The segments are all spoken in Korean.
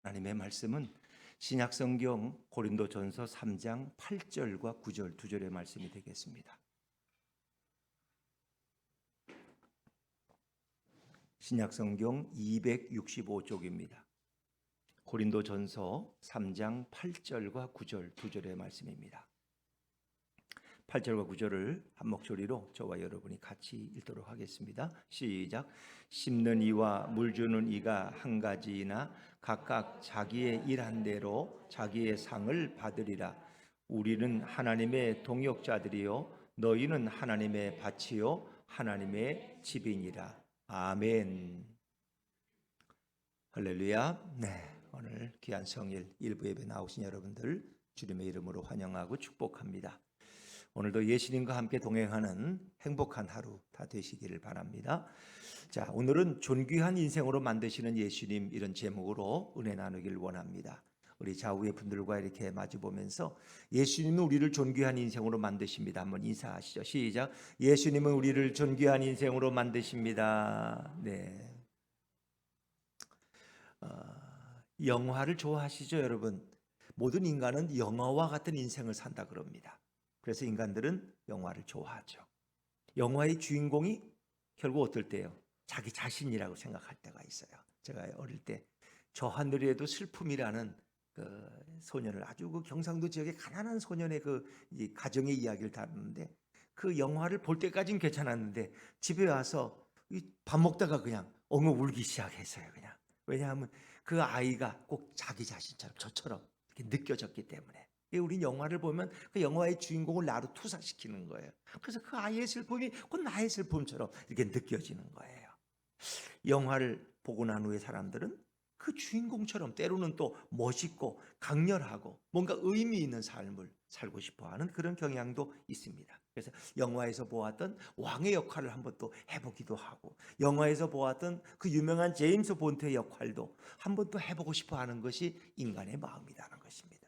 하나님의 말씀은 신약성경 고린도전서 3장 8절과 9절 두 절의 말씀이 되겠습니다. 신약성경 265쪽입니다. 고린도전서 3장 8절과 9절 두 절의 말씀입니다. 8절과 9절을 한 목소리로 저와 여러분이 같이 읽도록 하겠습니다. 시작. 심는 이와 물 주는 이가 한 가지이나 각각 자기의 일한 대로 자기의 상을 받으리라. 우리는 하나님의 동역자들이요 너희는 하나님의 밭이요 하나님의 집이니라. 아멘. 할렐루야. 네, 오늘 귀한 성일 일부 예배 나오신 여러분들 주님의 이름으로 환영하고 축복합니다. 오늘도 예수님과 함께 동행하는 행복한 하루 다 되시기를 바랍니다. 자, 오늘은 존귀한 인생으로 만드시는 예수님, 이런 제목으로 은혜 나누길 원합니다. 우리 좌우의 분들과 이렇게 마주보면서 예수님은 우리를 존귀한 인생으로 만드십니다. 한번 인사하시죠. 시작. 예수님은 우리를 존귀한 인생으로 만드십니다. 네. 영화를 좋아하시죠, 여러분? 모든 인간은 영화와 같은 인생을 산다 그럽니다. 그래서 인간들은 영화를 좋아하죠. 영화의 주인공이 결국 어떨 때요? 자기 자신이라고 생각할 때가 있어요. 제가 어릴 때 저 하늘에도 슬픔이라는 그 소년을, 아주 그 경상도 지역의 가난한 소년의 그 가정의 이야기를 다루는데, 그 영화를 볼 때까지는 괜찮았는데 집에 와서 밥 먹다가 그냥 엉엉 울기 시작했어요. 그냥. 왜냐하면 그 아이가 꼭 자기 자신처럼, 저처럼 이렇게 느껴졌기 때문에. 우린 영화를 보면 그 영화의 주인공을 나로 투사시키는 거예요. 그래서 그 아이의 슬픔이 곧 나의 슬픔처럼 이렇게 느껴지는 거예요. 영화를 보고 난 후에 사람들은 그 주인공처럼 때로는 또 멋있고 강렬하고 뭔가 의미 있는 삶을 살고 싶어하는 그런 경향도 있습니다. 그래서 영화에서 보았던 왕의 역할을 한번 또 해보기도 하고, 영화에서 보았던 그 유명한 제임스 본드의 역할도 한번 또 해보고 싶어하는 것이 인간의 마음이라는 것입니다.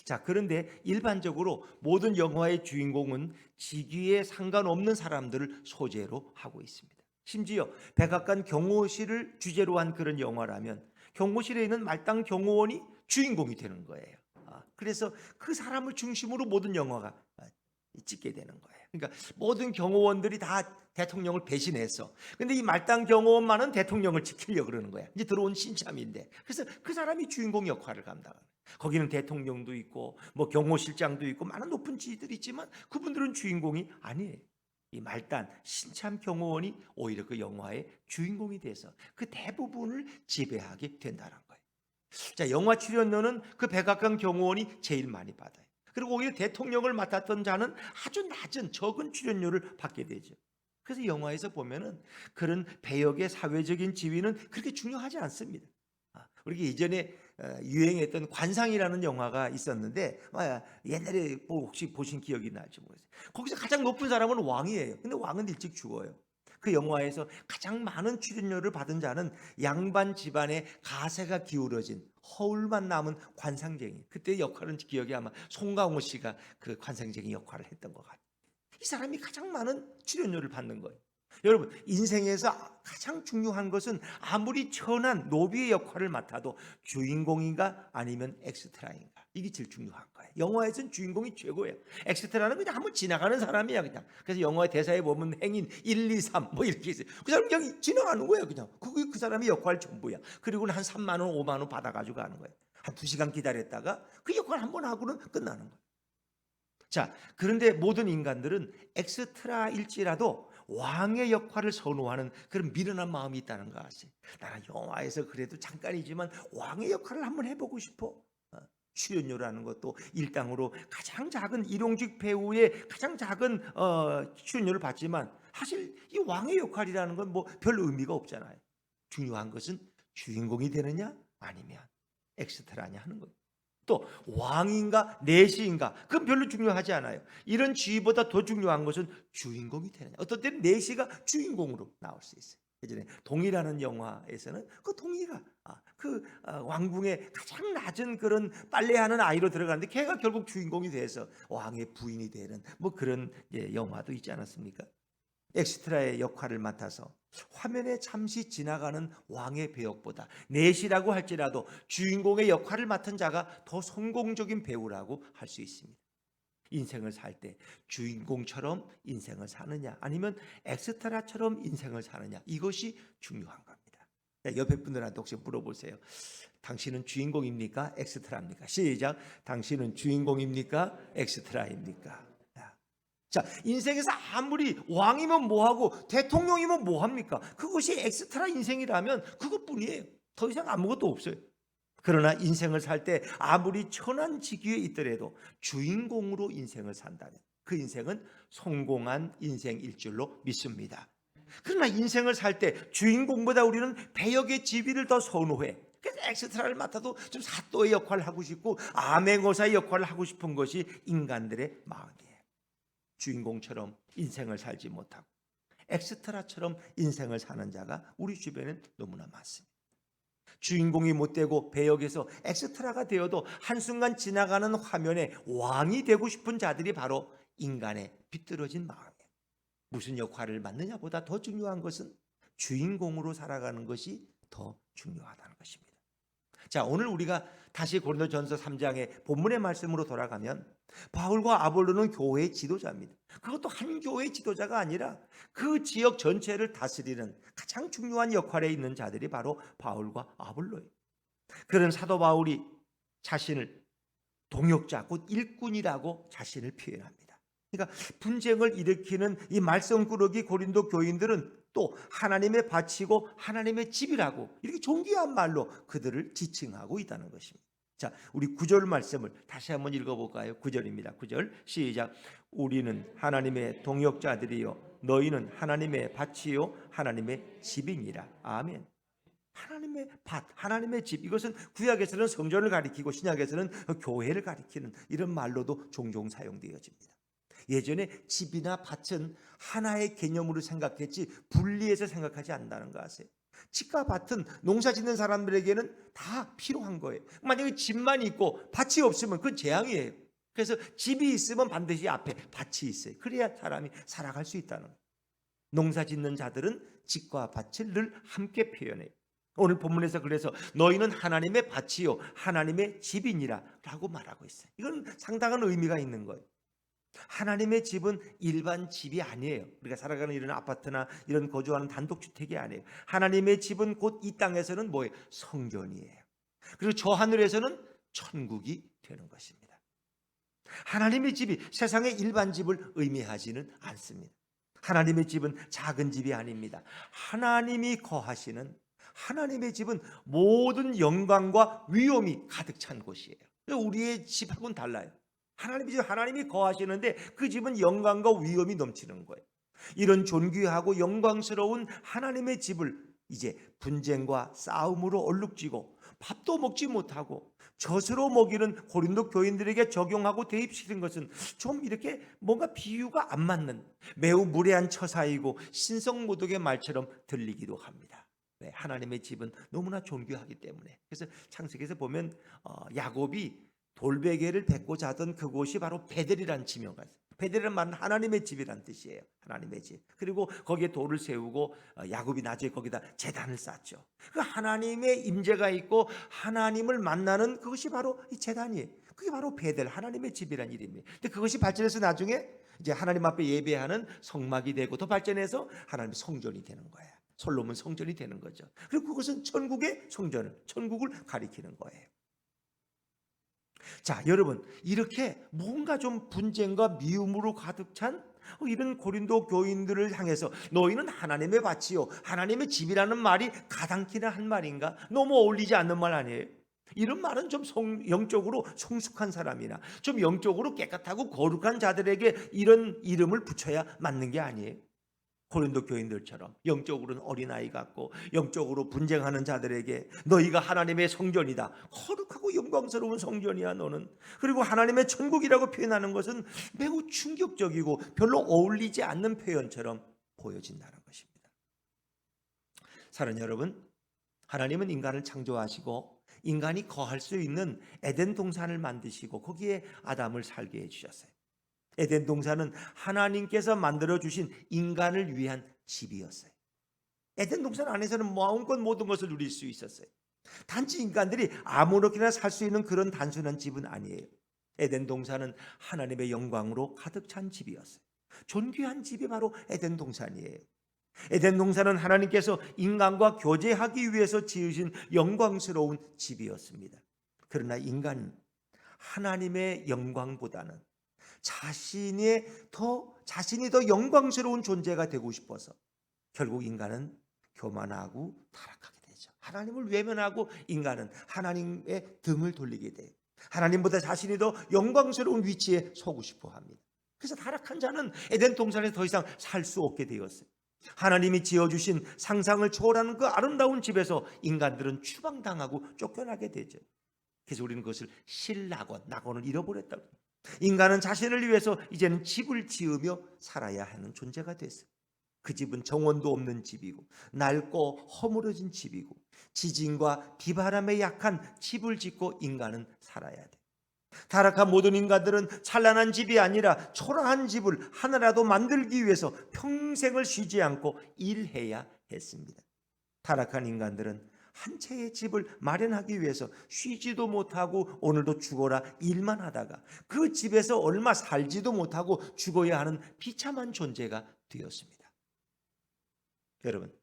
자, 그런데 일반적으로 모든 영화의 주인공은 직위에 상관없는 사람들을 소재로 하고 있습니다. 심지어 백악관 경호실을 주제로 한 그런 영화라면 경호실에 있는 말단 경호원이 주인공이 되는 거예요. 그래서 그 사람을 중심으로 모든 영화가 찍게 되는 거예요. 그러니까 모든 경호원들이 다 대통령을 배신해서, 근데 이 말단 경호원만은 대통령을 지키려고 그러는 거야. 이제 들어온 신참인데, 그래서 그 사람이 주인공 역할을 감당하는 거예요. 거기는 대통령도 있고 뭐 경호실장도 있고 많은 높은 지위들이 있지만 그분들은 주인공이 아니에요. 이 말단 신참 경호원이 오히려 그 영화의 주인공이 돼서 그 대부분을 지배하게 된다는 거예요. 자, 영화 출연료는 그 백악관 경호원이 제일 많이 받아요. 그리고 오히려 대통령을 맡았던 자는 아주 낮은 적은 출연료를 받게 되죠. 그래서 영화에서 보면은 그런 배역의 사회적인 지위는 그렇게 중요하지 않습니다. 우리 예전에 유행했던 관상이라는 영화가 있었는데, 옛날에 혹시 보신 기억이 날지 모르겠어요. 거기서 가장 높은 사람은 왕이에요. 근데 왕은 일찍 죽어요. 그 영화에서 가장 많은 출연료를 받은 자는 양반 집안의 가세가 기울어진 허울만 남은 관상쟁이. 그때 역할은 기억이 아마 송강호 씨가 그 관상쟁이 역할을 했던 것 같아요. 이 사람이 가장 많은 출연료를 받는 거예요. 여러분, 인생에서 가장 중요한 것은 아무리 천한 노비의 역할을 맡아도 주인공인가 아니면 엑스트라인가, 이게 제일 중요한 거예요. 영화에서는 주인공이 최고예요. 엑스트라는 그냥 한번 지나가는 사람이야 그냥. 그래서 영화의 대사에 보면 행인 1, 2, 3 뭐 이렇게 있어요. 그 사람 그냥 지나가는 거예요. 그냥 그 사람이 역할 전부야. 그리고는 한 3만 원 5만 원 받아가지고 가는 거예요. 한 2시간 기다렸다가 그 역할 한번 하고는 끝나는 거예요. 자, 그런데 모든 인간들은 엑스트라일지라도 왕의 역할을 선호하는 그런 미련한 마음이 있다는 거 아세요? 나는 영화에서 그래도 잠깐이지만 왕의 역할을 한번 해보고 싶어. 출연료라는 것도 일당으로 가장 작은 일용직 배우의 가장 작은 출연료를 받지만, 사실 이 왕의 역할이라는 건 뭐 별 의미가 없잖아요. 중요한 것은 주인공이 되느냐 아니면 엑스트라냐 하는 거예요. 또 왕인가 내시인가, 그건 별로 중요하지 않아요. 이런 지위보다 더 중요한 것은 주인공이 되느냐. 어떤 때는 내시가 주인공으로 나올 수 있어요. 예전에 동이라는 영화에서는 그 동이가 왕궁의 가장 낮은 그런 빨래하는 아이로 들어가는데 걔가 결국 주인공이 돼서 왕의 부인이 되는 뭐 그런 영화도 있지 않았습니까? 엑스트라의 역할을 맡아서 화면에 잠시 지나가는 왕의 배역보다 넷이라고 할지라도 주인공의 역할을 맡은 자가 더 성공적인 배우라고 할 수 있습니다. 인생을 살 때 주인공처럼 인생을 사느냐 아니면 엑스트라처럼 인생을 사느냐, 이것이 중요한 겁니다. 옆에 분들한테 혹시 물어보세요. 당신은 주인공입니까? 엑스트라입니까? 시작. 당신은 주인공입니까? 엑스트라입니까? 자, 인생에서 아무리 왕이면 뭐하고 대통령이면 뭐합니까? 그것이 엑스트라 인생이라면 그것뿐이에요. 더 이상 아무것도 없어요. 그러나 인생을 살 때 아무리 천한 직위에 있더라도 주인공으로 인생을 산다면 그 인생은 성공한 인생일 줄로 믿습니다. 그러나 인생을 살 때 주인공보다 우리는 배역의 지위를 더 선호해. 그래서 엑스트라를 맡아도 좀 사또의 역할을 하고 싶고 암행어사의 역할을 하고 싶은 것이 인간들의 마음이에요. 주인공처럼 인생을 살지 못하고 엑스트라처럼 인생을 사는 자가 우리 주변엔 너무나 많습니다. 주인공이 못 되고 배역에서 엑스트라가 되어도 한순간 지나가는 화면에 왕이 되고 싶은 자들이 바로 인간의 비뚤어진 마음이에요. 무슨 역할을 맡느냐보다 더 중요한 것은 주인공으로 살아가는 것이 더 중요하다는 것입니다. 자, 오늘 우리가 다시 고린도전서 3장의 본문의 말씀으로 돌아가면 바울과 아볼로는 교회의 지도자입니다. 그것도 한 교회의 지도자가 아니라 그 지역 전체를 다스리는 가장 중요한 역할에 있는 자들이 바로 바울과 아볼로예요. 그런 사도 바울이 자신을 동역자, 곧 일꾼이라고 자신을 표현합니다. 그러니까 분쟁을 일으키는 이 말썽꾸러기 고린도 교인들은 또 하나님의 밭이고 하나님의 집이라고 이렇게 존귀한 말로 그들을 지칭하고 있다는 것입니다. 자, 우리 9절 말씀을 다시 한번 읽어볼까요? 9절입니다. 9절 시작. 우리는 하나님의 동역자들이요 너희는 하나님의 밭이요 하나님의 집이니라. 아멘. 하나님의 밭, 하나님의 집, 이것은 구약에서는 성전을 가리키고 신약에서는 교회를 가리키는 이런 말로도 종종 사용되어집니다. 예전에 집이나 밭은 하나의 개념으로 생각했지 분리해서 생각하지 않는다는 거 아세요? 집과 밭은 농사 짓는 사람들에게는 다 필요한 거예요. 만약에 집만 있고 밭이 없으면 그건 재앙이에요. 그래서 집이 있으면 반드시 앞에 밭이 있어요. 그래야 사람이 살아갈 수 있다는 거예요. 농사 짓는 자들은 집과 밭을 늘 함께 표현해요. 오늘 본문에서 그래서 너희는 하나님의 밭이요 하나님의 집이니라 라고 말하고 있어요. 이건 상당한 의미가 있는 거예요. 하나님의 집은 일반 집이 아니에요. 우리가 살아가는 이런 아파트나 이런 거주하는 단독주택이 아니에요. 하나님의 집은 곧 이 땅에서는 뭐예요? 성전이에요. 그리고 저 하늘에서는 천국이 되는 것입니다. 하나님의 집이 세상의 일반 집을 의미하지는 않습니다. 하나님의 집은 작은 집이 아닙니다. 하나님이 거하시는 하나님의 집은 모든 영광과 위엄이 가득 찬 곳이에요. 우리의 집하고는 달라요. 하나님의 집, 하나님이 거하시는데 그 집은 영광과 위엄이 넘치는 거예요. 이런 존귀하고 영광스러운 하나님의 집을 이제 분쟁과 싸움으로 얼룩지고 밥도 먹지 못하고 젖으로 먹이는 고린도 교인들에게 적용하고 대입시킨 것은 좀 이렇게 뭔가 비유가 안 맞는 매우 무례한 처사이고 신성모독의 말처럼 들리기도 합니다. 네, 하나님의 집은 너무나 존귀하기 때문에. 그래서 창세기에서 보면 야곱이 돌베개를 뱉고 자던 그곳이 바로 베델이라는 지명가 있어요. 베델이라는 말은 하나님의 집이라는 뜻이에요. 하나님의 집. 그리고 거기에 돌을 세우고 야곱이 나중에 거기다 제단을 쌓죠. 그 하나님의 임재가 있고 하나님을 만나는 그것이 바로 이 제단이에요. 그게 바로 베델, 하나님의 집이라는 이름이에요. 근데 그것이 발전해서 나중에 이제 하나님 앞에 예배하는 성막이 되고 더 발전해서 하나님의 성전이 되는 거예요. 솔로몬 성전이 되는 거죠. 그리고 그것은 천국의 성전을, 천국을 가리키는 거예요. 자, 여러분, 이렇게 뭔가 좀 분쟁과 미움으로 가득 찬 이런 고린도 교인들을 향해서 너희는 하나님의 밭이요 하나님의 집이라는 말이 가당키나 한 말인가? 너무 어울리지 않는 말 아니에요? 이런 말은 좀 영적으로 성숙한 사람이나 좀 영적으로 깨끗하고 거룩한 자들에게 이런 이름을 붙여야 맞는 게 아니에요. 고린도 교인들처럼 영적으로는 어린아이 같고 영적으로 분쟁하는 자들에게 너희가 하나님의 성전이다, 거룩하고 영광스러운 성전이야 너는, 그리고 하나님의 천국이라고 표현하는 것은 매우 충격적이고 별로 어울리지 않는 표현처럼 보여진다는 것입니다. 사랑하는 여러분, 하나님은 인간을 창조하시고 인간이 거할 수 있는 에덴 동산을 만드시고 거기에 아담을 살게 해주셨어요. 에덴 동산은 하나님께서 만들어 주신 인간을 위한 집이었어요. 에덴 동산 안에서는 마음껏 모든 것을 누릴 수 있었어요. 단지 인간들이 아무렇게나 살 수 있는 그런 단순한 집은 아니에요. 에덴 동산은 하나님의 영광으로 가득 찬 집이었어요. 존귀한 집이 바로 에덴 동산이에요. 에덴 동산은 하나님께서 인간과 교제하기 위해서 지으신 영광스러운 집이었습니다. 그러나 인간은 하나님의 영광보다는 자신이 더 영광스러운 존재가 되고 싶어서 결국 인간은 교만하고 타락하게 되죠. 하나님을 외면하고 인간은 하나님의 등을 돌리게 돼요. 하나님보다 자신이 더 영광스러운 위치에 서고 싶어 합니다. 그래서 타락한 자는 에덴 동산에 더 이상 살 수 없게 되었어요. 하나님이 지어주신 상상을 초월하는 그 아름다운 집에서 인간들은 추방당하고 쫓겨나게 되죠. 그래서 우리는 그것을 낙원을 잃어버렸다고. 인간은 자신을 위해서 이제는 집을 지으며 살아야 하는 존재가 됐어요. 그 집은 정원도 없는 집이고 낡고 허물어진 집이고 지진과 비바람에 약한 집을 짓고 인간은 살아야 돼. 타락한 모든 인간들은 찬란한 집이 아니라 초라한 집을 하나라도 만들기 위해서 평생을 쉬지 않고 일해야 했습니다. 타락한 인간들은 한 채의 집을 마련하기 위해서 쉬지도 못하고 오늘도 죽어라 일만 하다가 그 집에서 얼마 살지도 못하고 죽어야 하는 비참한 존재가 되었습니다. 여러분,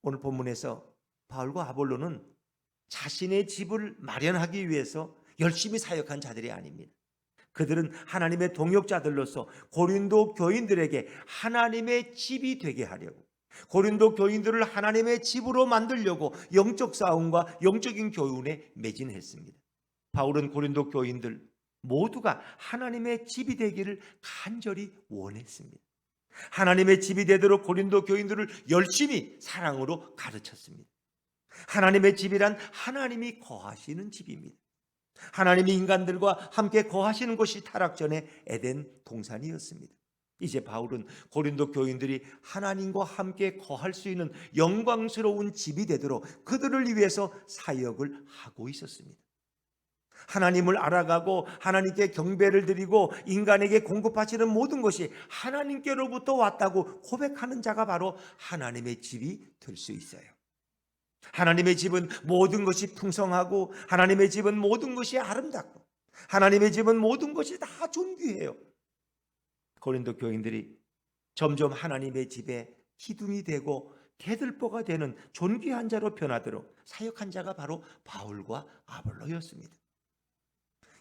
오늘 본문에서 바울과 아볼로는 자신의 집을 마련하기 위해서 열심히 사역한 자들이 아닙니다. 그들은 하나님의 동역자들로서 고린도 교인들에게 하나님의 집이 되게 하려고, 고린도 교인들을 하나님의 집으로 만들려고 영적 싸움과 영적인 교훈에 매진했습니다. 바울은 고린도 교인들 모두가 하나님의 집이 되기를 간절히 원했습니다. 하나님의 집이 되도록 고린도 교인들을 열심히 사랑으로 가르쳤습니다. 하나님의 집이란 하나님이 거하시는 집입니다. 하나님이 인간들과 함께 거하시는 곳이 타락 전에 에덴 동산이었습니다. 이제 바울은 고린도 교인들이 하나님과 함께 거할 수 있는 영광스러운 집이 되도록 그들을 위해서 사역을 하고 있었습니다. 하나님을 알아가고 하나님께 경배를 드리고 인간에게 공급하시는 모든 것이 하나님께로부터 왔다고 고백하는 자가 바로 하나님의 집이 될 수 있어요. 하나님의 집은 모든 것이 풍성하고 하나님의 집은 모든 것이 아름답고 하나님의 집은 모든 것이 다 존귀해요. 고린도 교인들이 점점 하나님의 집에 기둥이 되고 대들보가 되는 존귀한 자로 변하도록 사역한 자가 바로 바울과 아볼로였습니다.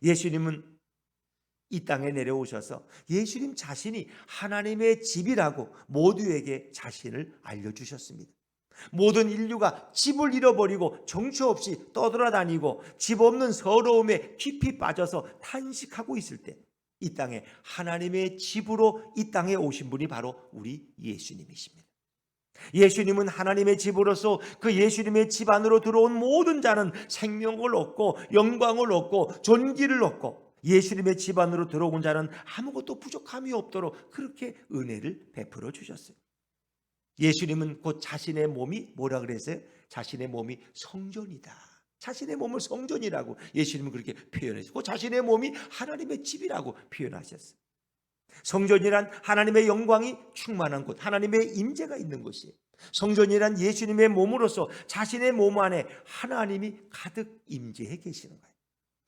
예수님은 이 땅에 내려오셔서 예수님 자신이 하나님의 집이라고 모두에게 자신을 알려주셨습니다. 모든 인류가 집을 잃어버리고 정처 없이 떠돌아다니고 집 없는 서러움에 깊이 빠져서 탄식하고 있을 때 이 땅에 하나님의 집으로 이 땅에 오신 분이 바로 우리 예수님이십니다. 예수님은 하나님의 집으로서 그 예수님의 집 안으로 들어온 모든 자는 생명을 얻고 영광을 얻고 존귀를 얻고 예수님의 집 안으로 들어온 자는 아무것도 부족함이 없도록 그렇게 은혜를 베풀어 주셨어요. 예수님은 곧 자신의 몸이 뭐라 그랬어요? 자신의 몸이 성전이다. 자신의 몸을 성전이라고 예수님은 그렇게 표현했고 자신의 몸이 하나님의 집이라고 표현하셨어요. 성전이란 하나님의 영광이 충만한 곳, 하나님의 임재가 있는 곳이에요. 성전이란 예수님의 몸으로서 자신의 몸 안에 하나님이 가득 임재해 계시는 거예요.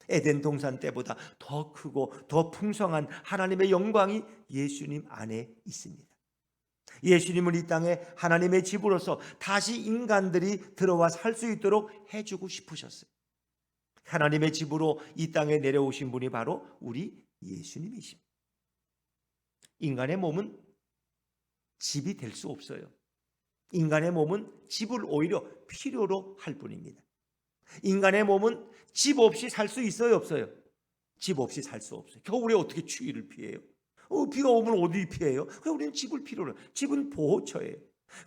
에덴 동산 때보다 더 크고 더 풍성한 하나님의 영광이 예수님 안에 있습니다. 예수님을 이 땅에 하나님의 집으로서 다시 인간들이 들어와 살 수 있도록 해주고 싶으셨어요. 하나님의 집으로 이 땅에 내려오신 분이 바로 우리 예수님이십니다. 인간의 몸은 집이 될 수 없어요. 인간의 몸은 집을 오히려 필요로 할 뿐입니다. 인간의 몸은 집 없이 살 수 있어요, 없어요? 집 없이 살 수 없어요. 겨울에 어떻게 추위를 피해요? 비가 오면 어디 피해요? 그래서 우리는 집을 필요로 해요. 집은 보호처예요.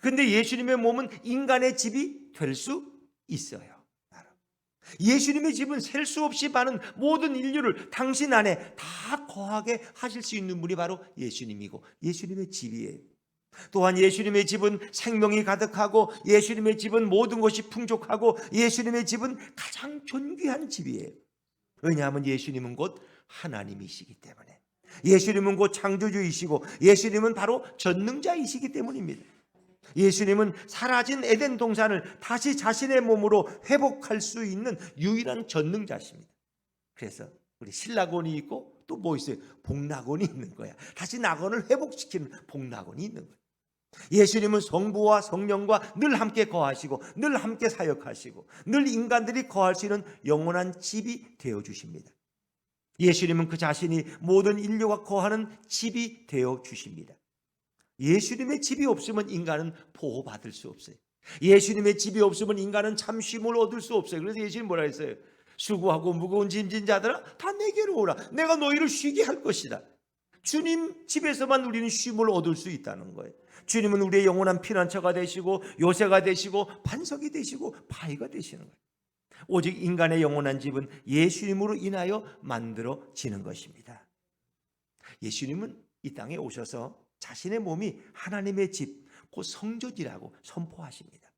그런데 예수님의 몸은 인간의 집이 될 수 있어요. 예수님의 집은 셀 수 없이 많은 모든 인류를 당신 안에 다 거하게 하실 수 있는 분이 바로 예수님이고 예수님의 집이에요. 또한 예수님의 집은 생명이 가득하고 예수님의 집은 모든 것이 풍족하고 예수님의 집은 가장 존귀한 집이에요. 왜냐하면 예수님은 곧 하나님이시기 때문에 예수님은 곧 창조주이시고 예수님은 바로 전능자이시기 때문입니다. 예수님은 사라진 에덴 동산을 다시 자신의 몸으로 회복할 수 있는 유일한 전능자십니다. 그래서 우리 신낙원이 있고 또 뭐 있어요? 복낙원이 있는 거야. 다시 낙원을 회복시키는 복낙원이 있는 거예요. 예수님은 성부와 성령과 늘 함께 거하시고 늘 함께 사역하시고 늘 인간들이 거할 수 있는 영원한 집이 되어주십니다. 예수님은 그 자신이 모든 인류가 거하는 집이 되어주십니다. 예수님의 집이 없으면 인간은 보호받을 수 없어요. 예수님의 집이 없으면 인간은 참 쉼을 얻을 수 없어요. 그래서 예수님 뭐라 했어요? 수고하고 무거운 짐진 자들아 다 내게로 오라. 내가 너희를 쉬게 할 것이다. 주님 집에서만 우리는 쉼을 얻을 수 있다는 거예요. 주님은 우리의 영원한 피난처가 되시고 요새가 되시고 반석이 되시고 바위가 되시는 거예요. 오직 인간의 영원한 집은 예수님으로 인하여 만들어지는 것입니다. 예수님은 이 땅에 오셔서 자신의 몸이 하나님의 집, 곧 성전이라고 선포하십니다.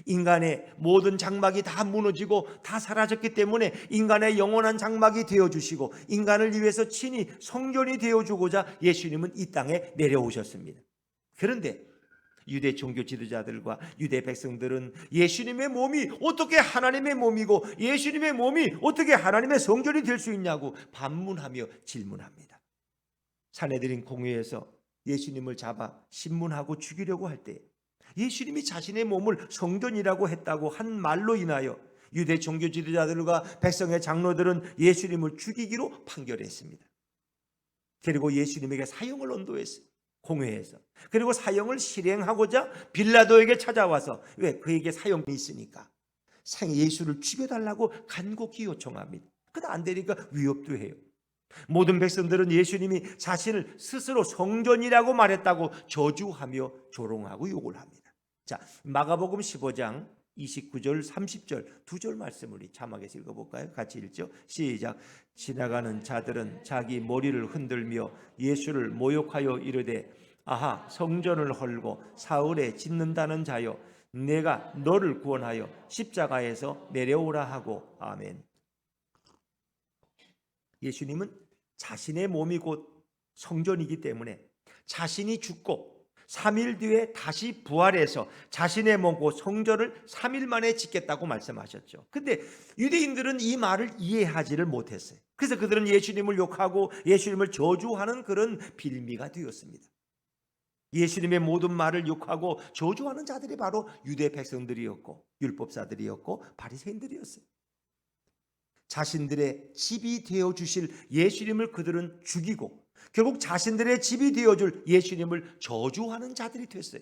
인간의 모든 장막이 다 무너지고 다 사라졌기 때문에 인간의 영원한 장막이 되어주시고 인간을 위해서 친히 성전이 되어주고자 예수님은 이 땅에 내려오셨습니다. 그런데 유대 종교 지도자들과 유대 백성들은 예수님의 몸이 어떻게 하나님의 몸이고 예수님의 몸이 어떻게 하나님의 성전이 될 수 있냐고 반문하며 질문합니다. 산헤드린 공회에서 예수님을 잡아 신문하고 죽이려고 할 때 예수님이 자신의 몸을 성전이라고 했다고 한 말로 인하여 유대 종교 지도자들과 백성의 장로들은 예수님을 죽이기로 판결했습니다. 그리고 예수님에게 사형을 언도했어요. 공회에서. 그리고 사형을 실행하고자 빌라도에게 찾아와서 왜? 그에게 사형이 있으니까 예수를 죽여달라고 간곡히 요청합니다. 그러나 안 되니까 위협도 해요. 모든 백성들은 예수님이 자신을 스스로 성전이라고 말했다고 저주하며 조롱하고 욕을 합니다. 자, 마가복음 15장 29절 30절 두 절 말씀을 우리 자막에서 읽어볼까요? 같이 읽죠. 시작. 지나가는 자들은 자기 머리를 흔들며 예수를 모욕하여 이르되 아하 성전을 헐고 사흘에 짓는다는 자여 내가 너를 구원하여 십자가에서 내려오라 하고 아멘. 예수님은 자신의 몸이 곧 성전이기 때문에 자신이 죽고 3일 뒤에 다시 부활해서 자신의 몸 곧 성전을 3일 만에 짓겠다고 말씀하셨죠. 근데 유대인들은 이 말을 이해하지를 못했어요. 그래서 그들은 예수님을 욕하고 예수님을 저주하는 그런 빌미가 되었습니다. 예수님의 모든 말을 욕하고 저주하는 자들이 바로 유대 백성들이었고 율법사들이었고 바리새인들이었어요. 자신들의 집이 되어주실 예수님을 그들은 죽이고 결국 자신들의 집이 되어줄 예수님을 저주하는 자들이 됐어요.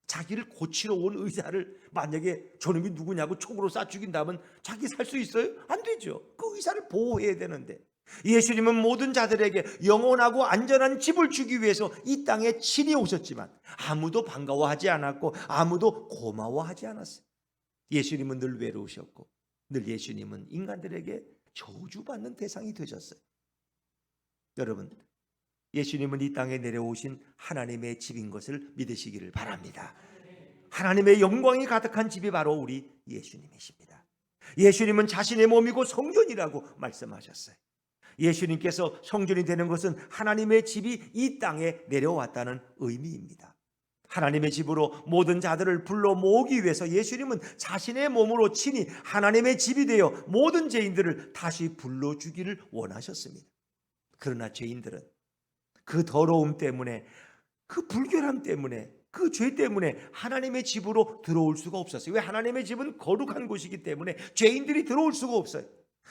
자기를 고치러 온 의사를 만약에 저놈이 누구냐고 총으로 쏴 죽인다면 자기 살 수 있어요? 안 되죠. 그 의사를 보호해야 되는데 예수님은 모든 자들에게 영원하고 안전한 집을 주기 위해서 이 땅에 친히 오셨지만 아무도 반가워하지 않았고 아무도 고마워하지 않았어요. 예수님은 늘 외로우셨고 늘 예수님은 인간들에게 저주받는 대상이 되셨어요. 여러분, 예수님은 이 땅에 내려오신 하나님의 집인 것을 믿으시기를 바랍니다. 하나님의 영광이 가득한 집이 바로 우리 예수님이십니다. 예수님은 자신의 몸이고 성전이라고 말씀하셨어요. 예수님께서 성전이 되는 것은 하나님의 집이 이 땅에 내려왔다는 의미입니다. 하나님의 집으로 모든 자들을 불러 모으기 위해서 예수님은 자신의 몸으로 친히 하나님의 집이 되어 모든 죄인들을 다시 불러주기를 원하셨습니다. 그러나 죄인들은 그 더러움 때문에 그 불결함 때문에 그 죄 때문에 하나님의 집으로 들어올 수가 없었어요. 왜? 하나님의 집은 거룩한 곳이기 때문에 죄인들이 들어올 수가 없어요.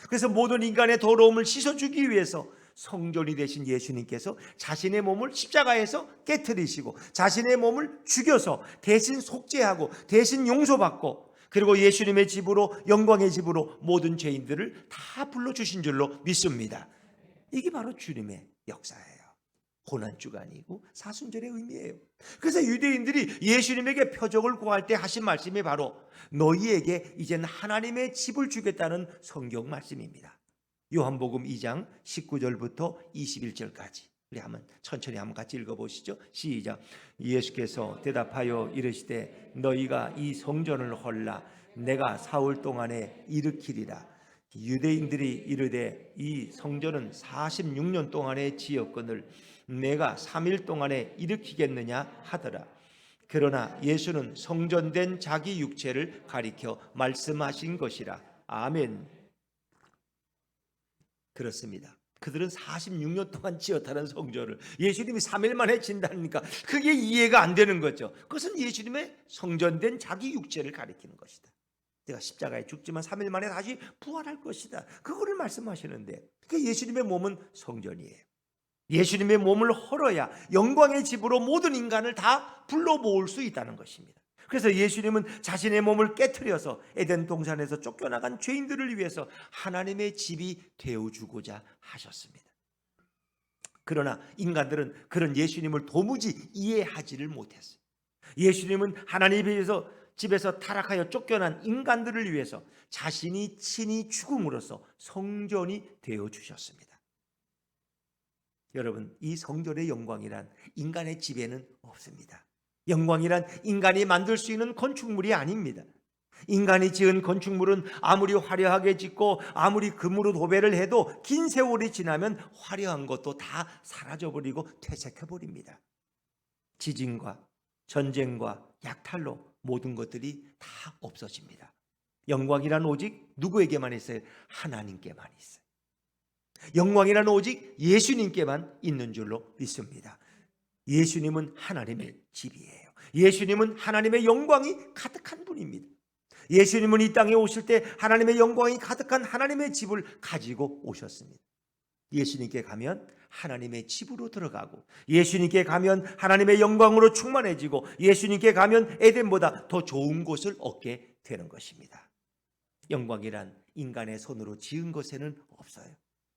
그래서 모든 인간의 더러움을 씻어주기 위해서 성전이 되신 예수님께서 자신의 몸을 십자가에서 깨트리시고 자신의 몸을 죽여서 대신 속죄하고 대신 용서받고 그리고 예수님의 집으로 영광의 집으로 모든 죄인들을 다 불러주신 줄로 믿습니다. 이게 바로 주님의 역사예요. 고난주간이고 사순절의 의미예요. 그래서 유대인들이 예수님에게 표적을 구할 때 하신 말씀이 바로 너희에게 이제는 하나님의 집을 주겠다는 성경 말씀입니다. 요한복음 2장 19절부터 21절까지 우리 천천히 한번 같이 읽어보시죠. 시작. 예수께서 대답하여 이르시되 너희가 이 성전을 헐라 내가 사흘 동안에 일으키리라. 유대인들이 이르되 이 성전은 46년 동안의 지역권을 내가 3일 동안에 일으키겠느냐 하더라. 그러나 예수는 성전된 자기 육체를 가리켜 말씀하신 것이라. 아멘. 그렇습니다. 그들은 46년 동안 지었다는 성전을 예수님이 3일 만에 진다니까 그게 이해가 안 되는 거죠. 그것은 예수님의 성전된 자기 육체를 가리키는 것이다. 내가 십자가에 죽지만 3일 만에 다시 부활할 것이다. 그거를 말씀하시는데 그 예수님의 몸은 성전이에요. 예수님의 몸을 헐어야 영광의 집으로 모든 인간을 다 불러 모을 수 있다는 것입니다. 그래서 예수님은 자신의 몸을 깨트려서 에덴 동산에서 쫓겨나간 죄인들을 위해서 하나님의 집이 되어주고자 하셨습니다. 그러나 인간들은 그런 예수님을 도무지 이해하지를 못했어요. 예수님은 하나님에서 집에서 타락하여 쫓겨난 인간들을 위해서 자신이 친히 죽음으로써 성전이 되어주셨습니다. 여러분, 이 성전의 영광이란 인간의 집에는 없습니다. 영광이란 인간이 만들 수 있는 건축물이 아닙니다. 인간이 지은 건축물은 아무리 화려하게 짓고 아무리 금으로 도배를 해도 긴 세월이 지나면 화려한 것도 다 사라져버리고 퇴색해버립니다. 지진과 전쟁과 약탈로 모든 것들이 다 없어집니다. 영광이란 오직 누구에게만 있어요? 하나님께만 있어요. 영광이란 오직 예수님께만 있는 줄로 믿습니다. 예수님은 하나님의 집이에요. 예수님은 하나님의 영광이 가득한 분입니다. 예수님은 이 땅에 오실 때 하나님의 영광이 가득한 하나님의 집을 가지고 오셨습니다. 예수님께 가면 하나님의 집으로 들어가고 예수님께 가면 하나님의 영광으로 충만해지고 예수님께 가면 에덴보다 더 좋은 곳을 얻게 되는 것입니다. 영광이란 인간의 손으로 지은 것에는 없어요.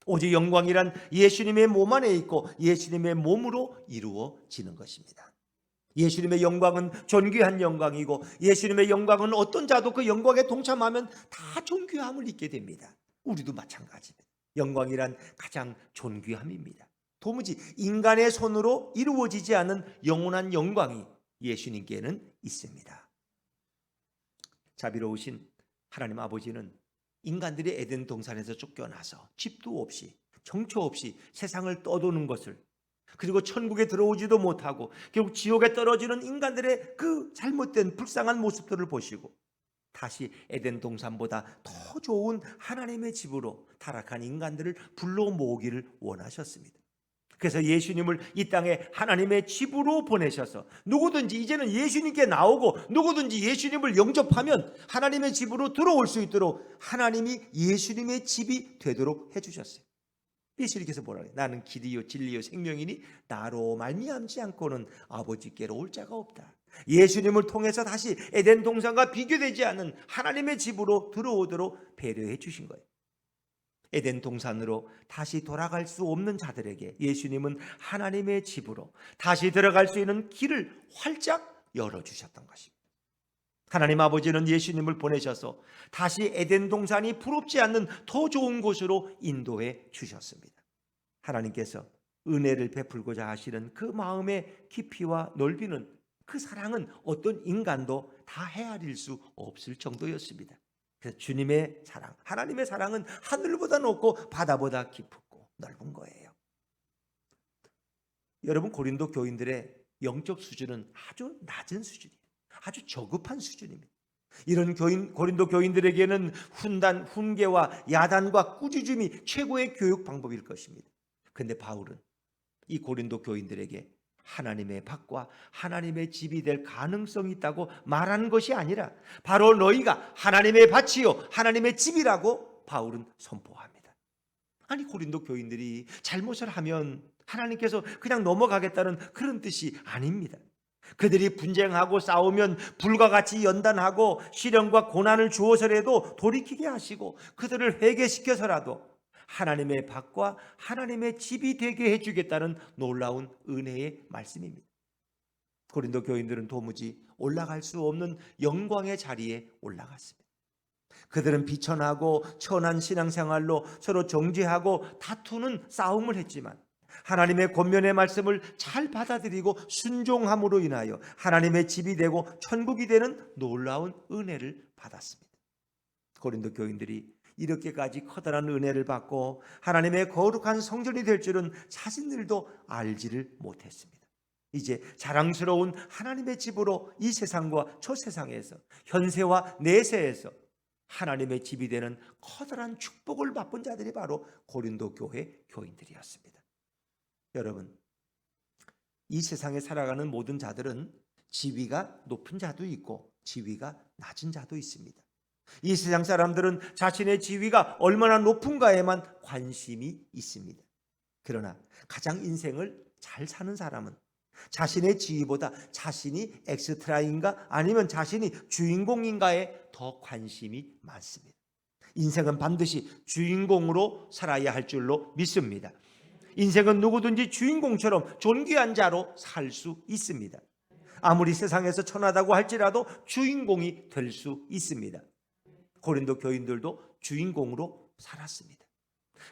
오직 영광이란 예수님의 몸 안에 있고 예수님의 몸으로 이루어지는 것입니다. 예수님의 영광은 존귀한 영광이고 예수님의 영광은 어떤 자도 그 영광에 동참하면 다 존귀함을 잊게 됩니다. 우리도 마찬가지입니다. 영광이란 가장 존귀함입니다. 도무지 인간의 손으로 이루어지지 않은 영원한 영광이 예수님께는 있습니다. 자비로우신 하나님 아버지는 인간들이 에덴 동산에서 쫓겨나서 집도 없이 정처 없이 세상을 떠도는 것을, 그리고 천국에 들어오지도 못하고 결국 지옥에 떨어지는 인간들의 그 잘못된 불쌍한 모습들을 보시고 다시 에덴 동산보다 더 좋은 하나님의 집으로 타락한 인간들을 불러 모으기를 원하셨습니다. 그래서 예수님을 이 땅에 하나님의 집으로 보내셔서 누구든지 이제는 예수님께 나오고 누구든지 예수님을 영접하면 하나님의 집으로 들어올 수 있도록 하나님이 예수님의 집이 되도록 해주셨어요. 예수님께서 뭐라 해요? 나는 길이요 진리요 생명이니 나로 말미암지 않고는 아버지께로 올 자가 없다. 예수님을 통해서 다시 에덴 동산과 비교되지 않는 하나님의 집으로 들어오도록 배려해 주신 거예요. 에덴 동산으로 다시 돌아갈 수 없는 자들에게 예수님은 하나님의 집으로 다시 들어갈 수 있는 길을 활짝 열어주셨던 것입니다. 하나님 아버지는 예수님을 보내셔서 다시 에덴 동산이 부럽지 않는 더 좋은 곳으로 인도해 주셨습니다. 하나님께서 은혜를 베풀고자 하시는 그 마음의 깊이와 넓이는, 그 사랑은 어떤 인간도 다 헤아릴 수 없을 정도였습니다. 그래서 주님의 사랑, 하나님의 사랑은 하늘보다 높고 바다보다 깊고 넓은 거예요. 여러분, 고린도 교인들의 영적 수준은 아주 낮은 수준이에요. 아주 저급한 수준입니다. 이런 고린도 교인들에게는 훈계와 야단과 꾸짖음이 최고의 교육 방법일 것입니다. 그런데 바울은 이 고린도 교인들에게 하나님의 밭과 하나님의 집이 될 가능성이 있다고 말하는 것이 아니라 바로 너희가 하나님의 밭이요 하나님의 집이라고 바울은 선포합니다. 아니, 고린도 교인들이 잘못을 하면 하나님께서 그냥 넘어가겠다는 그런 뜻이 아닙니다. 그들이 분쟁하고 싸우면 불과 같이 연단하고 시련과 고난을 주어서라도 돌이키게 하시고 그들을 회개시켜서라도 하나님의 밭과 하나님의 집이 되게 해주겠다는 놀라운 은혜의 말씀입니다. 고린도 교인들은 도무지 올라갈 수 없는 영광의 자리에 올라갔습니다. 그들은 비천하고 천한 신앙생활로 서로 정죄하고 다투는 싸움을 했지만 하나님의 권면의 말씀을 잘 받아들이고 순종함으로 인하여 하나님의 집이 되고 천국이 되는 놀라운 은혜를 받았습니다. 고린도 교인들이 이렇게까지 커다란 은혜를 받고 하나님의 거룩한 성전이 될 줄은 자신들도 알지를 못했습니다. 이제 자랑스러운 하나님의 집으로 이 세상과 저 세상에서, 현세와 내세에서 하나님의 집이 되는 커다란 축복을 맛본 자들이 바로 고린도 교회 교인들이었습니다. 여러분, 이 세상에 살아가는 모든 자들은 지위가 높은 자도 있고 지위가 낮은 자도 있습니다. 이 세상 사람들은 자신의 지위가 얼마나 높은가에만 관심이 있습니다. 그러나 가장 인생을 잘 사는 사람은 자신의 지위보다 자신이 엑스트라인가 아니면 자신이 주인공인가에 더 관심이 많습니다. 인생은 반드시 주인공으로 살아야 할 줄로 믿습니다. 인생은 누구든지 주인공처럼 존귀한 자로 살 수 있습니다. 아무리 세상에서 천하다고 할지라도 주인공이 될 수 있습니다. 고린도 교인들도 주인공으로 살았습니다.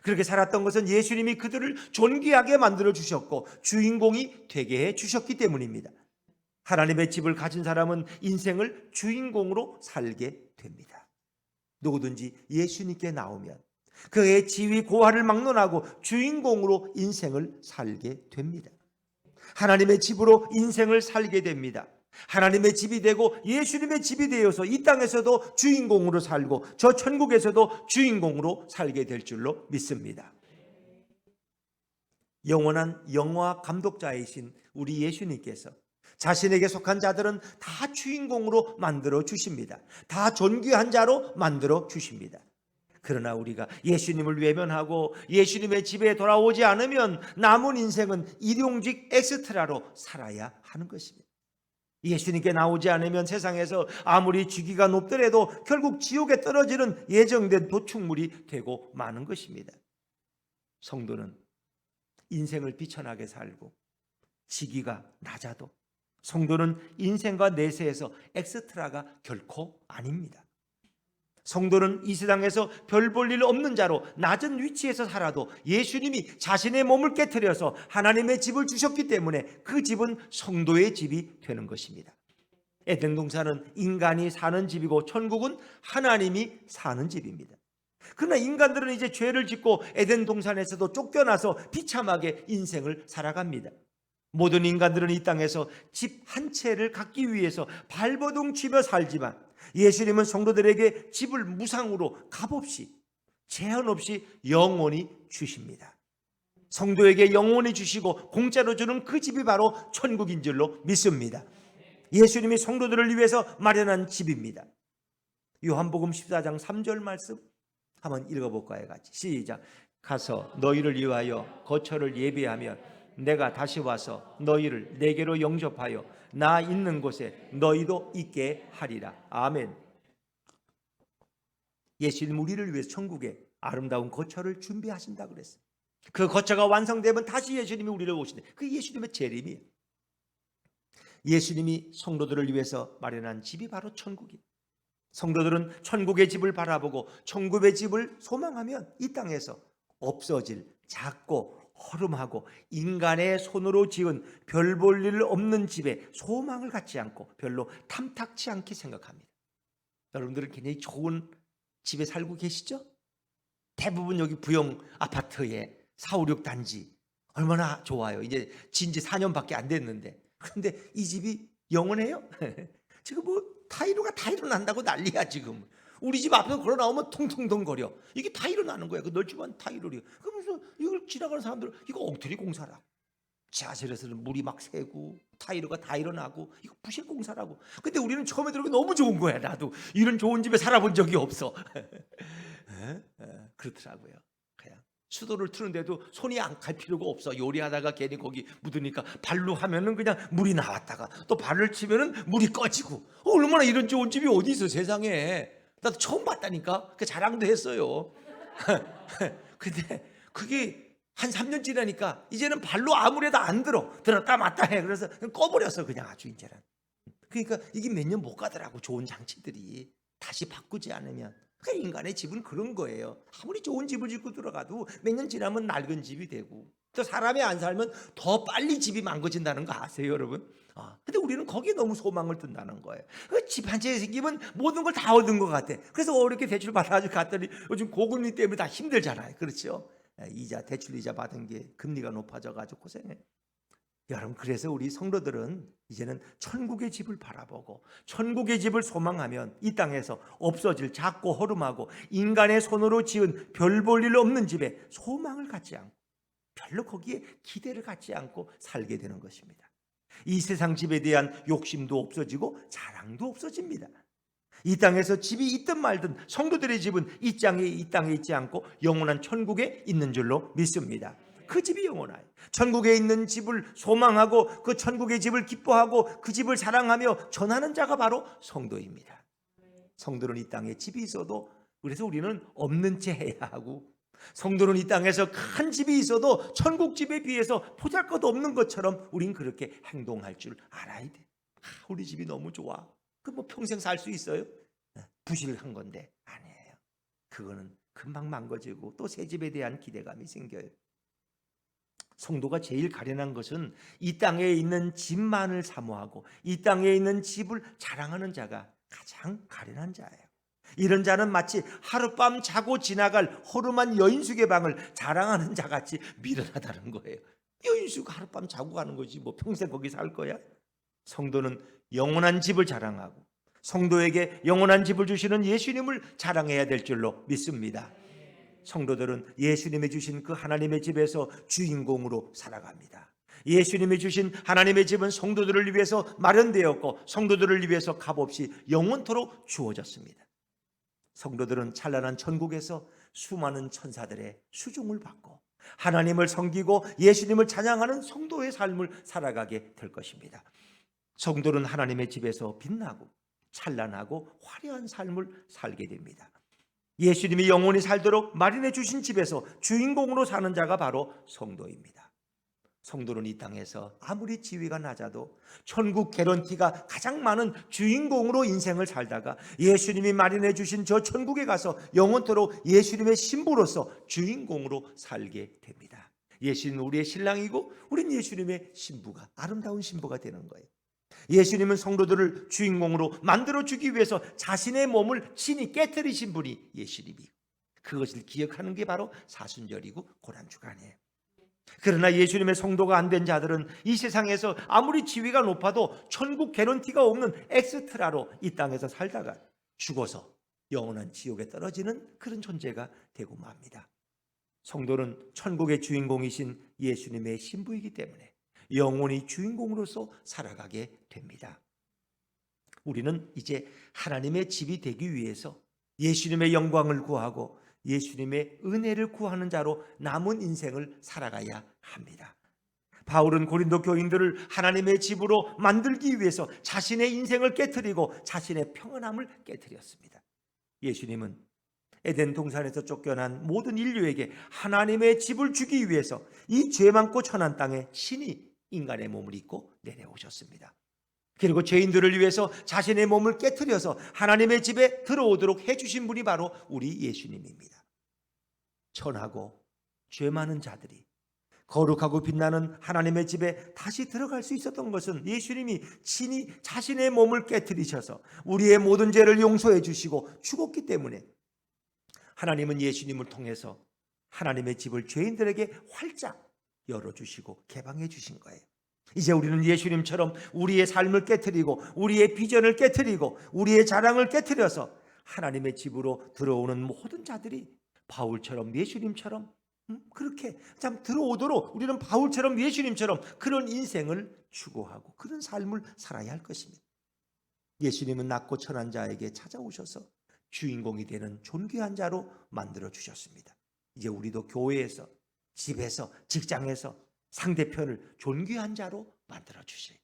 그렇게 살았던 것은 예수님이 그들을 존귀하게 만들어 주셨고 주인공이 되게 해 주셨기 때문입니다. 하나님의 집을 가진 사람은 인생을 주인공으로 살게 됩니다. 누구든지 예수님께 나오면 그의 지위 고하를 막론하고 주인공으로 인생을 살게 됩니다. 하나님의 집으로 인생을 살게 됩니다. 하나님의 집이 되고 예수님의 집이 되어서 이 땅에서도 주인공으로 살고 저 천국에서도 주인공으로 살게 될 줄로 믿습니다. 영원한 영화 감독자이신 우리 예수님께서 자신에게 속한 자들은 다 주인공으로 만들어 주십니다. 다 존귀한 자로 만들어 주십니다. 그러나 우리가 예수님을 외면하고 예수님의 집에 돌아오지 않으면 남은 인생은 일용직 엑스트라로 살아야 하는 것입니다. 예수님께 나오지 않으면 세상에서 아무리 직위가 높더라도 결국 지옥에 떨어지는 예정된 도축물이 되고 마는 것입니다. 성도는 인생을 비천하게 살고 직위가 낮아도 성도는 인생과 내세에서 엑스트라가 결코 아닙니다. 성도는 이 세상에서 별 볼 일 없는 자로 낮은 위치에서 살아도 예수님이 자신의 몸을 깨트려서 하나님의 집을 주셨기 때문에 그 집은 성도의 집이 되는 것입니다. 에덴 동산은 인간이 사는 집이고 천국은 하나님이 사는 집입니다. 그러나 인간들은 이제 죄를 짓고 에덴 동산에서도 쫓겨나서 비참하게 인생을 살아갑니다. 모든 인간들은 이 땅에서 집 한 채를 갖기 위해서 발버둥 치며 살지만 예수님은 성도들에게 집을 무상으로 값없이 제한 없이 영원히 주십니다. 성도에게 영원히 주시고 공짜로 주는 그 집이 바로 천국인 줄로 믿습니다. 예수님이 성도들을 위해서 마련한 집입니다. 요한복음 14장 3절 말씀 한번 읽어볼까요? 같이 시작. 가서 너희를 위하여 거처를 예비하면 내가 다시 와서 너희를 내게로 영접하여 나 있는 곳에 너희도 있게 하리라. 아멘. 예수님 우리를 위해서 천국에 아름다운 거처를 준비하신다 그랬어요. 그 거처가 완성되면 다시 예수님이 우리를 오시네. 그 예수님의 재림이에요. 예수님이 성도들을 위해서 마련한 집이 바로 천국이에요. 성도들은 천국의 집을 바라보고 천국의 집을 소망하면 이 땅에서 없어질 작고 허름하고 인간의 손으로 지은 별 볼 일 없는 집에 소망을 갖지 않고 별로 탐탁치 않게 생각합니다. 여러분들은 굉장히 좋은 집에 살고 계시죠? 대부분 여기 부영 아파트에 4, 5, 6단지 얼마나 좋아요. 이제 진지 4년밖에 안 됐는데 그런데 이 집이 영원해요? 지금 뭐 타이로 난다고 난리야 지금. 우리 집 앞에서 걸어 나오면 통통통 거려. 이게 타이로 나는 거야. 그 널찍한 타이로리. 그러면서 이걸 지나가는 사람들은 이거 엉터리 공사라. 지하철에서는 물이 막 새고 타이로가 타이로 나고 이거 부실 공사라고. 근데 우리는 처음에 들어오기 너무 좋은 거야. 나도 이런 좋은 집에 살아본 적이 없어. 그렇더라고요. 그냥 수도를 트는데도 손이 안 갈 필요가 없어. 요리하다가 괜히 거기 묻으니까 발로 하면은 그냥 물이 나왔다가 또 발을 치면은 물이 꺼지고. 얼마나 이런 좋은 집이 어디 있어 세상에. 나도 처음 봤다니까. 그 자랑도 했어요. 근데 그게 한 3년 지나니까 이제는 발로 아무래도 안 들었다 놨다 해. 그래서 꺼버렸어 그냥 아주 이제는. 그러니까 이게 몇 년 못 가더라고. 좋은 장치들이 다시 바꾸지 않으면. 그러니까 인간의 집은 그런 거예요. 아무리 좋은 집을 짓고 들어가도 몇 년 지나면 낡은 집이 되고 또 사람이 안 살면 더 빨리 집이 망가진다는 거 아세요 여러분? 근데 우리는 거기에 너무 소망을 둔다는 거예요. 집 한 채 생기면 모든 걸 다 얻은 것 같아. 그래서 어렵게 대출 받아가지고 갔더니 요즘 고금리 때문에 다 힘들잖아요. 그렇죠? 대출 이자 받은 게 금리가 높아져가지고 고생해. 여러분, 그래서 우리 성도들은 이제는 천국의 집을 바라보고 천국의 집을 소망하면 이 땅에서 없어질 작고 허름하고 인간의 손으로 지은 별 볼 일 없는 집에 소망을 갖지 않고 별로 거기에 기대를 갖지 않고 살게 되는 것입니다. 이 세상 집에 대한 욕심도 없어지고 자랑도 없어집니다. 이 땅에서 집이 있든 말든 성도들의 집은 이 땅에 있지 않고 영원한 천국에 있는 줄로 믿습니다. 그 집이 영원하여 천국에 있는 집을 소망하고 그 천국의 집을 기뻐하고 그 집을 자랑하며 전하는 자가 바로 성도입니다. 성도는 이 땅에 집이 있어도, 그래서 우리는 없는 채 해야 하고, 성도는 이 땅에서 큰 집이 있어도 천국 집에 비해서 보잘것없는 것처럼 우린 그렇게 행동할 줄 알아야 돼. 우리 집이 너무 좋아. 그 뭐 평생 살 수 있어요? 부실한 건데 아니에요. 그거는 금방 망가지고 또 새 집에 대한 기대감이 생겨요. 성도가 제일 가련한 것은 이 땅에 있는 집만을 사모하고 이 땅에 있는 집을 자랑하는 자가 가장 가련한 자예요. 이런 자는 마치 하룻밤 자고 지나갈 허름한 여인숙의 방을 자랑하는 자같이 미련하다는 거예요. 여인숙 하룻밤 자고 가는 거지 뭐 평생 거기 살 거야? 성도는 영원한 집을 자랑하고 성도에게 영원한 집을 주시는 예수님을 자랑해야 될 줄로 믿습니다. 성도들은 예수님이 주신 그 하나님의 집에서 주인공으로 살아갑니다. 예수님이 주신 하나님의 집은 성도들을 위해서 마련되었고 성도들을 위해서 값없이 영원토록 주어졌습니다. 성도들은 찬란한 천국에서 수많은 천사들의 수종을 받고 하나님을 섬기고 예수님을 찬양하는 성도의 삶을 살아가게 될 것입니다. 성도는 하나님의 집에서 빛나고 찬란하고 화려한 삶을 살게 됩니다. 예수님이 영원히 살도록 마련해 주신 집에서 주인공으로 사는 자가 바로 성도입니다. 성도는 이 땅에서 아무리 지위가 낮아도 천국 개런티가 가장 많은 주인공으로 인생을 살다가 예수님이 마련해 주신 저 천국에 가서 영원토록 예수님의 신부로서 주인공으로 살게 됩니다. 예수님은 우리의 신랑이고 우린 예수님의 신부가, 아름다운 신부가 되는 거예요. 예수님은 성도들을 주인공으로 만들어주기 위해서 자신의 몸을 친히 깨뜨리신 분이 예수님이고, 그것을 기억하는 게 바로 사순절이고 고난주간이에요. 그러나 예수님의 성도가 안 된 자들은 이 세상에서 아무리 지위가 높아도 천국 개런티가 없는 엑스트라로 이 땅에서 살다가 죽어서 영원한 지옥에 떨어지는 그런 존재가 되고 맙니다. 성도는 천국의 주인공이신 예수님의 신부이기 때문에 영원히 주인공으로서 살아가게 됩니다. 우리는 이제 하나님의 집이 되기 위해서 예수님의 영광을 구하고 예수님의 은혜를 구하는 자로 남은 인생을 살아가야 합니다. 바울은 고린도 교인들을 하나님의 집으로 만들기 위해서 자신의 인생을 깨트리고 자신의 평안함을 깨트렸습니다. 예수님은 에덴 동산에서 쫓겨난 모든 인류에게 하나님의 집을 주기 위해서 이 죄 많고 천한 땅에 친히 인간의 몸을 입고 내려오셨습니다. 그리고 죄인들을 위해서 자신의 몸을 깨트려서 하나님의 집에 들어오도록 해주신 분이 바로 우리 예수님입니다. 천하고 죄 많은 자들이 거룩하고 빛나는 하나님의 집에 다시 들어갈 수 있었던 것은 예수님이 친히 자신의 몸을 깨트리셔서 우리의 모든 죄를 용서해 주시고 죽었기 때문에, 하나님은 예수님을 통해서 하나님의 집을 죄인들에게 활짝 열어주시고 개방해 주신 거예요. 이제 우리는 예수님처럼 우리의 삶을 깨트리고 우리의 비전을 깨트리고 우리의 자랑을 깨트려서 하나님의 집으로 들어오는 모든 자들이 바울처럼 예수님처럼 그렇게 참 들어오도록 우리는 바울처럼 예수님처럼 그런 인생을 추구하고 그런 삶을 살아야 할 것입니다. 예수님은 낮고 천한 자에게 찾아오셔서 주인공이 되는 존귀한 자로 만들어 주셨습니다. 이제 우리도 교회에서, 집에서, 직장에서 상대편을 존귀한 자로 만들어 주세요.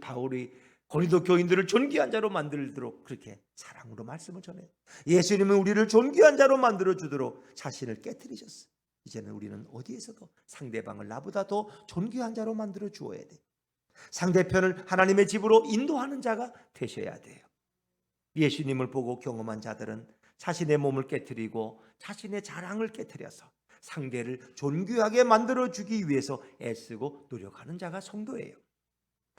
바울이 고린도 교인들을 존귀한 자로 만들도록 그렇게 사랑으로 말씀을 전해요. 예수님은 우리를 존귀한 자로 만들어 주도록 자신을 깨트리셨어요. 이제는 우리는 어디에서도 상대방을 나보다 더 존귀한 자로 만들어 주어야 돼요. 상대편을 하나님의 집으로 인도하는 자가 되셔야 돼요. 예수님을 보고 경험한 자들은 자신의 몸을 깨트리고 자신의 자랑을 깨트려서 상대를 존귀하게 만들어주기 위해서 애쓰고 노력하는 자가 성도예요.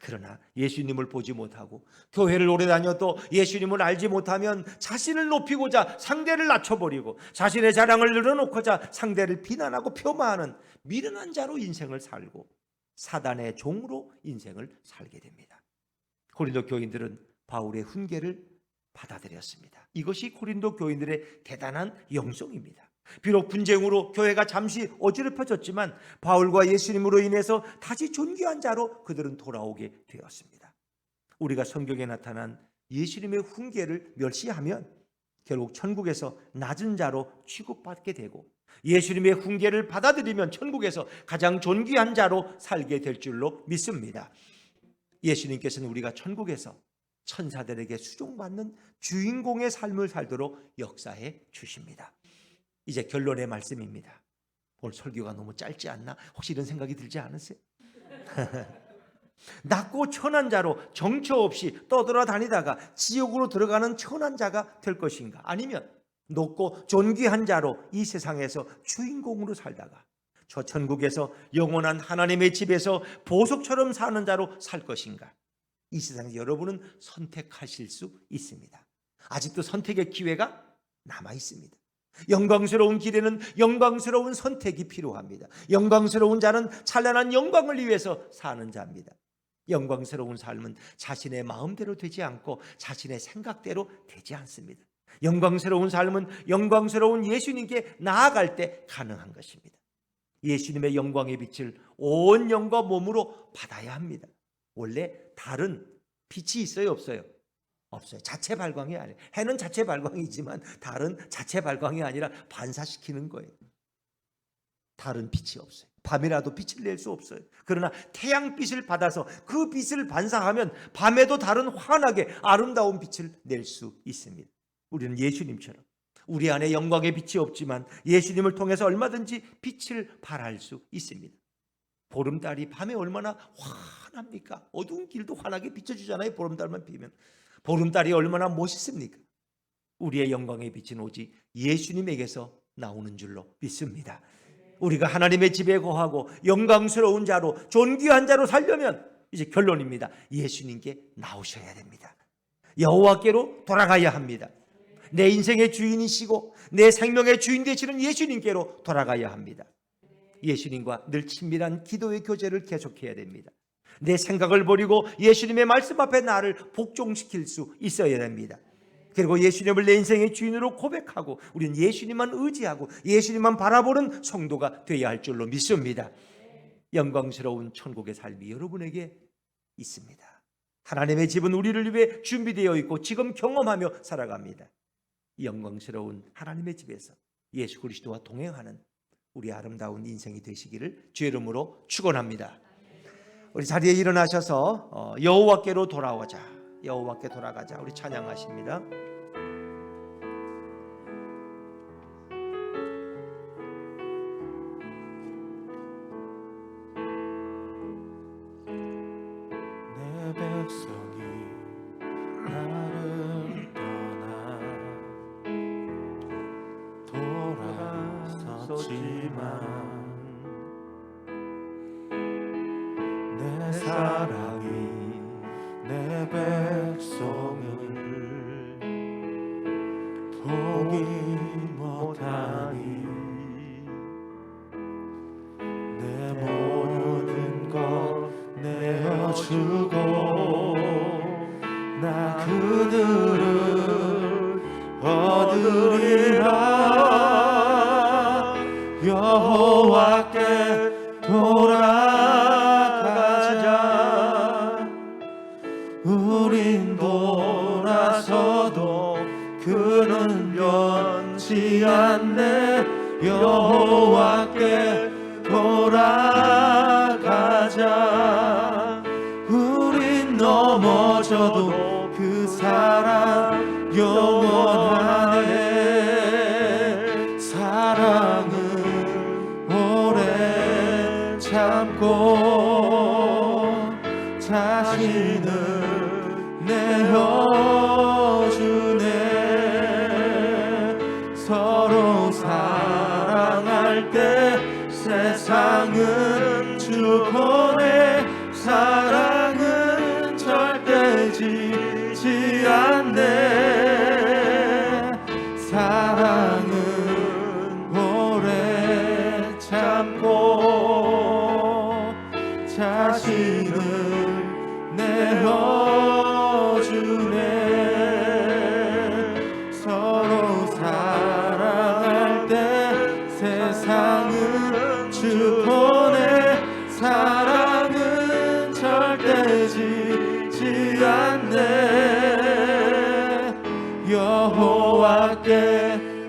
그러나 예수님을 보지 못하고 교회를 오래 다녀도 예수님을 알지 못하면 자신을 높이고자 상대를 낮춰버리고 자신의 자랑을 늘어놓고자 상대를 비난하고 폄하하는 미련한 자로 인생을 살고 사단의 종으로 인생을 살게 됩니다. 고린도 교인들은 바울의 훈계를 받아들였습니다. 이것이 고린도 교인들의 대단한 영성입니다. 비록 분쟁으로 교회가 잠시 어지럽혀졌지만 바울과 예수님으로 인해서 다시 존귀한 자로 그들은 돌아오게 되었습니다. 우리가 성경에 나타난 예수님의 훈계를 멸시하면 결국 천국에서 낮은 자로 취급받게 되고, 예수님의 훈계를 받아들이면 천국에서 가장 존귀한 자로 살게 될 줄로 믿습니다. 예수님께서는 우리가 천국에서 천사들에게 수종받는 주인공의 삶을 살도록 역사해 주십니다. 이제 결론의 말씀입니다. 오늘 설교가 너무 짧지 않나? 혹시 이런 생각이 들지 않으세요? 낮고 천한 자로 정처 없이 떠돌아다니다가 지옥으로 들어가는 천한 자가 될 것인가? 아니면 높고 존귀한 자로 이 세상에서 주인공으로 살다가 저 천국에서 영원한 하나님의 집에서 보석처럼 사는 자로 살 것인가? 이 세상에서 여러분은 선택하실 수 있습니다. 아직도 선택의 기회가 남아 있습니다. 영광스러운 길에는 영광스러운 선택이 필요합니다. 영광스러운 자는 찬란한 영광을 위해서 사는 자입니다. 영광스러운 삶은 자신의 마음대로 되지 않고 자신의 생각대로 되지 않습니다. 영광스러운 삶은 영광스러운 예수님께 나아갈 때 가능한 것입니다. 예수님의 영광의 빛을 온 영과 몸으로 받아야 합니다. 원래 달은 빛이 있어요, 없어요? 없어요. 자체 발광이 아니에요. 해는 자체 발광이지만 달은 자체 발광이 아니라 반사시키는 거예요. 달은 빛이 없어요. 밤이라도 빛을 낼 수 없어요. 그러나 태양빛을 받아서 그 빛을 반사하면 밤에도 달은 환하게 아름다운 빛을 낼 수 있습니다. 우리는 예수님처럼 우리 안에 영광의 빛이 없지만 예수님을 통해서 얼마든지 빛을 발할 수 있습니다. 보름달이 밤에 얼마나 환합니까? 어두운 길도 환하게 비춰주잖아요. 보름달만 피면. 보름달이 얼마나 멋있습니까? 우리의 영광의 빛은 오직 예수님에게서 나오는 줄로 믿습니다. 우리가 하나님의 집에 거하고 영광스러운 자로 존귀한 자로 살려면 이제 결론입니다. 예수님께 나오셔야 됩니다. 여호와께로 돌아가야 합니다. 내 인생의 주인이시고 내 생명의 주인 되시는 예수님께로 돌아가야 합니다. 예수님과 늘 친밀한 기도의 교제를 계속해야 됩니다. 내 생각을 버리고 예수님의 말씀 앞에 나를 복종시킬 수 있어야 됩니다. 그리고 예수님을 내 인생의 주인으로 고백하고 우리는 예수님만 의지하고 예수님만 바라보는 성도가 되어야 할 줄로 믿습니다. 영광스러운 천국의 삶이 여러분에게 있습니다. 하나님의 집은 우리를 위해 준비되어 있고 지금 경험하며 살아갑니다. 영광스러운 하나님의 집에서 예수 그리스도와 동행하는 우리 아름다운 인생이 되시기를 주의 이름으로 축원합니다. 우리 자리에 일어나셔서 여호와께로 돌아오자, 여호와께 돌아가자. 우리 찬양하십니다. 내 백성이 나를 떠나 돌아섰지만 내 사랑이 내 백성을 포기 못하니 내 모든 것 내어주고 나 그들을 얻으리라. 여호와께 돌아가자. 우린 돌아서도 그는 변치 않네. 여호와께 돌아가자. 우린 넘어져도 그 사랑 영원하네. 사랑은 오래 참고 자신을 내어주네. 서로 사랑할 때 세상은 주고네. 사랑은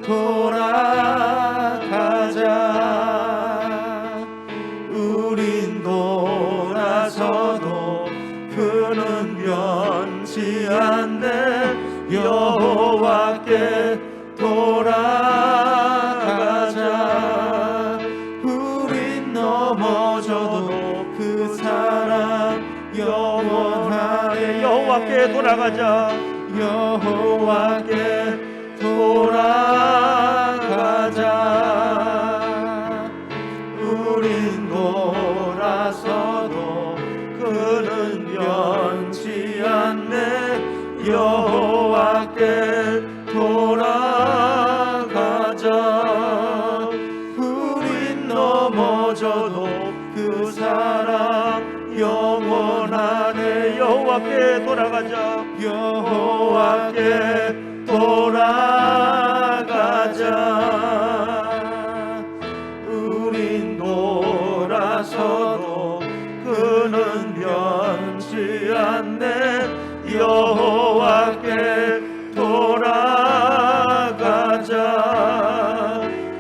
돌아가자. 우린 돌아서도 그는 변치 않네. 여호와께 돌아가자. 우린 넘어져도 그 사랑 영원하네. 여호와께 돌아가자. 여호와께 돌아가자. 우린 돌아서도 그는 변치 않네. 여호와께 돌아가자. 우린 넘어져도 그 사랑 영원하네. 여호와께 돌아가자. 여호와께 돌아가자. 우린 돌아서도 그는 변치 않네. 여호와께 돌아가자.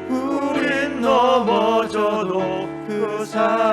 우린 넘어져도 그 사랑